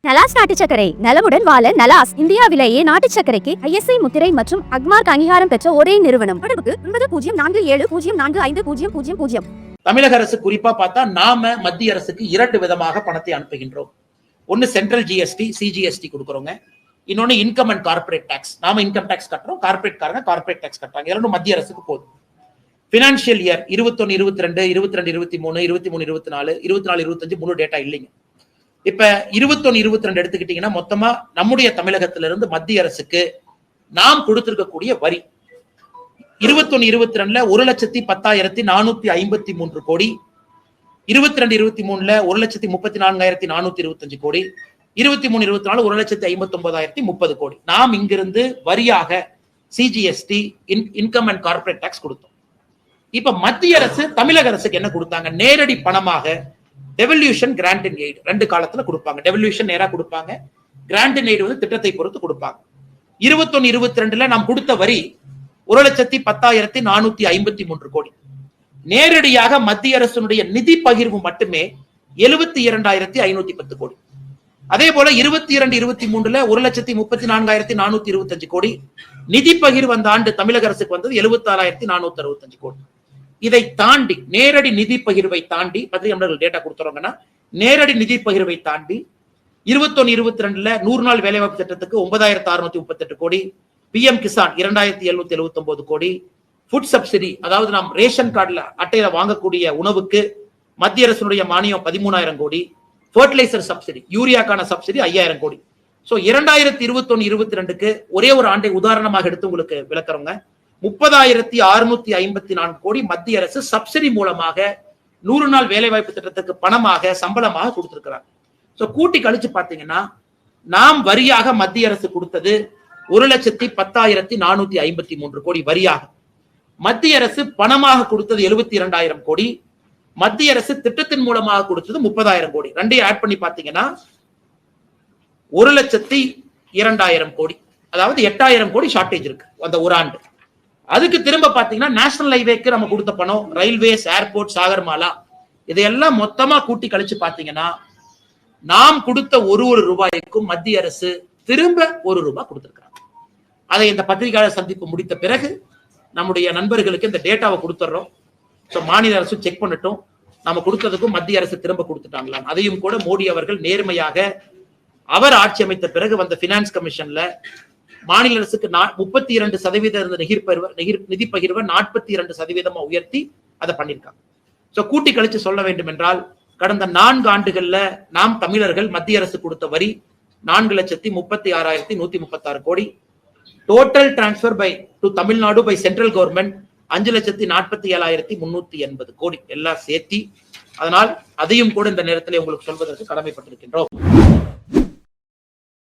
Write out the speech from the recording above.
நலாஸ் நாட்டு சர்க்கரை நலமுடன் வாழ நலாஸ் இந்தியாவிலேயே நாட்டு சர்க்கரைக்கு ISI முத்திரை மற்றும் அக்மார்க் அங்கீகாரம் பெற்ற ஒரே நிறுவனம். தொடர்புக்கு 9047045000. தமிழக அரசு குறிப்பா பார்த்தா நாம மத்திய அரசுக்கு 2 விதமாக பணத்தை அனுப்புகின்றோம். ஒன்னு சென்ட்ரல் GST CGST கொடுக்கறோங்க, இன்னொன்னு இன்கம் அண்ட் கார்பரேட் டாக்ஸ். நாம இன்கம் டாக்ஸ் கட்டுறோம், கார்பரேட் காரங்க கார்பரேட் டாக்ஸ் கட்டுறாங்க. இரண்டும் மத்திய அரசுக்கு போகுது. பினான்சியல் இயர் 21-22, 22-23, 23-24, 24-25 முழு டேட்டா இல்லைங்க. இப்ப 21-22 எடுத்துக்கிட்டீங்கன்னா மொத்தமா நம்முடைய தமிழகத்திலிருந்து மத்திய அரசுக்கு நாம் கொடுத்திருக்கக்கூடிய வரி 21-22 1,10,453 கோடி, 22-23 1,34,425 கோடி, 23-24 1,59,030 கோடி. நாம் இங்கிருந்து வரியாக CGST income and corporate tax கொடுத்தோம். இப்ப மத்திய அரசு தமிழக அரசுக்கு என்ன கொடுத்தாங்க? நேரடி பணமாக டெவல்யூஷன் கிராண்ட் அண்ட் எய்ட் 2 காலத்துல கொடுப்பாங்க. டெவல்யூஷன் நேரா கொடுப்பாங்க, கிராண்ட் அண்ட் எய்ட் வந்து திட்டத்தை பொறுத்து கொடுப்பாங்க. 21-22 நாம் கொடுத்த வரி 1,10,453 கோடி. நேரடியாக மத்திய அரசுடைய நிதி பகிர்வு மட்டுமே 72,510 கோடி. அதே போல 22-23 1,34,425 கோடி நிதி பகிர்வு அந்த ஆண்டு தமிழக அரசுக்கு வந்தது 76,465 கோடி. இதை தாண்டி நேரடி நிதி பகிர்வை தாண்டி பத்திரிகை டேட்டா கொடுத்துறாங்கன்னா, நேரடி நிதி பகிர்வை தாண்டி 21-22 100 நாள் வேலைவாய்ப்பு திட்டத்துக்கு 9,638 கோடி, PM கிசான் 2,779 கோடி, ஃபுட் சப்சிடி அதாவது நாம் ரேஷன் கார்டுல அட்டையில வாங்கக்கூடிய உணவுக்கு மத்திய அரசுடைய மானியம் 13,000 கோடி, ஃபர்டிலைசர் சப்சிடி யூரியாக்கான சப்சிடி 5,000 கோடி. சோ 2021-22க்கு ஒரே ஒரு ஆண்டை உதாரணமாக எடுத்து உங்களுக்கு விளக்குறோங்க. 30,654 கோடி மத்திய அரசு சப்சிடி மூலமாக 100 நாள் வேலைவாய்ப்பு திட்டத்துக்கு பணமாக சம்பளமாக கொடுத்திருக்கிறாங்க. சோ கூட்டி கழிச்சு பாத்தீங்கன்னா நாம் வரியாக மத்திய அரசு கொடுத்தது 1,10,453 கோடி வரியாக. மத்திய அரசு பணமாக கொடுத்தது 72,000 கோடி. மத்திய அரசு திட்டத்தின் மூலமாக கொடுத்தது 30,000 கோடி. ரெண்டையும் ஆட் பண்ணி பாத்தீங்கன்னா 1,02,000 கோடி. அதாவது 8,000 கோடி ஷார்டேஜ் இருக்கு அந்த ஒரு ஆண்டு. அதுக்கு திரும்ப பாத்தீங்கன்னா நேஷனல் ஹைவேக்கு நம்ம கொடுத்த பணம், ரயில்வேஸ், ஏர்போர்ட், சாகர்மாலா இதையெல்லாம் மொத்தமா கூட்டி கழிச்சு பாத்தீங்கன்னா நாம் கொடுத்த ஒரு ரூபாய்க்கும் மத்திய அரசு திரும்ப 1 ரூபாய் கொடுத்திருக்காங்க. அதை இந்த பத்திரிகையாளர் சந்திப்பு முடித்த பிறகு நம்முடைய நண்பர்களுக்கு இந்த டேட்டாவை கொடுத்துறோம். சோ மாநில அரசு செக் பண்ணட்டும் நம்ம கொடுத்ததுக்கும் மத்திய அரசு திரும்ப கொடுத்துட்டாங்களா. அதையும் கூட மோடி அவர்கள் நேர்மையாக அவர் ஆட்சி அமைத்த பிறகு வந்த பினான்ஸ் கமிஷன்ல மாநில அரசுக்கு 32% நிதி பகிர்வை 42% உயர்த்தி அதை பண்ணிருக்காங்க. சோ கூட்டி கழிச்சு சொல்ல வேண்டும் என்றால் கடந்த 4 ஆண்டுகள்ல நாம் தமிழர்கள் மத்திய அரசு கொடுத்த வரி 4,36,136 கோடி. Total transfer by to Tamil Nadu by central government 5,47,380 கோடி எல்லாம் சேர்த்தி. அதனால் அதையும் கூட இந்த நேரத்தில் உங்களுக்கு சொல்வதற்கு கடமைப்பட்டிருக்கின்றோம்.